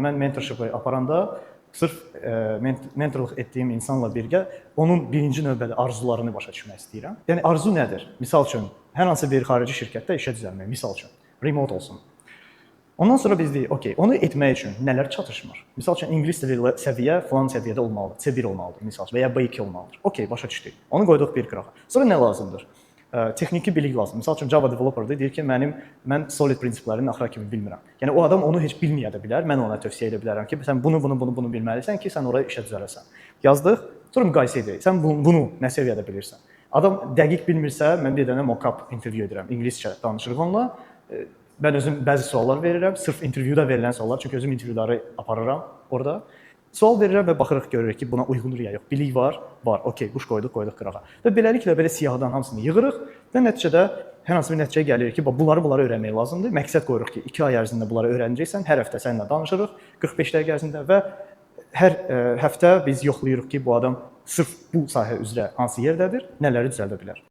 Mən mentorship aparanda sırf mentorluq etdiyim insanla birgə onun birinci növbədə arzularını başa düşmək istəyirəm. Yəni arzu nədir? Misal üçün, hər hansı bir xarici şirkətdə işə düzəlmək, misal üçün, remote olsun. Ondan sonra biz deyik, okey, onu etmək üçün nələr çatışmır? Misal üçün, ingilis dili səviyyə falan səviyyədə olmalıdır, C1 olmalıdır, misal üçün, və ya B2 olmalıdır. Okey, başa düşdük. Onu qoyduq bir qırağa. Sonra nə lazımdır? Texniki bilik lazım. Misal üçün, Java developer'dır, deyir ki, mən solid prinsiplərini axıra kimi bilmirəm. Yəni, o adam onu heç bilməyə də bilər, mən ona tövsiyə edə bilərəm ki, sən bunu bilməlisən ki, sən oraya işə düzələsən. Yazdıq, sonra müqayisə edirik. Sən bunu nə səviyyədə bilirsən? Adam dəqiq bilmirsə, mən bir dənə mock-up interview edirəm, ingiliscə danışırıq onunla. Mən özüm bəzi suallar verirəm, sırf interviewda verilən suallar, çünki özüm interviewları aparıram orada. Sual verirəm və baxırıq, görürük ki, buna uyğundur ya yox. Bilik var, okey, quş qoyduq qırağa. Və beləliklə belə siyahıdan hamısını yığırıq və nəticədə hər hansı bir nəticəyə gəlirik ki, bunları öyrənmək lazımdır. Məqsəd qoyuruq ki, 2 ay ərzində bunları öyrənəcəksən, hər həftə səninlə danışırıq 45 dəqiqə ərzində və hər həftə biz yoxlayırıq ki, bu adam sırf bu sahə üzrə hansı yerdədir, nələri düzəldə bilər.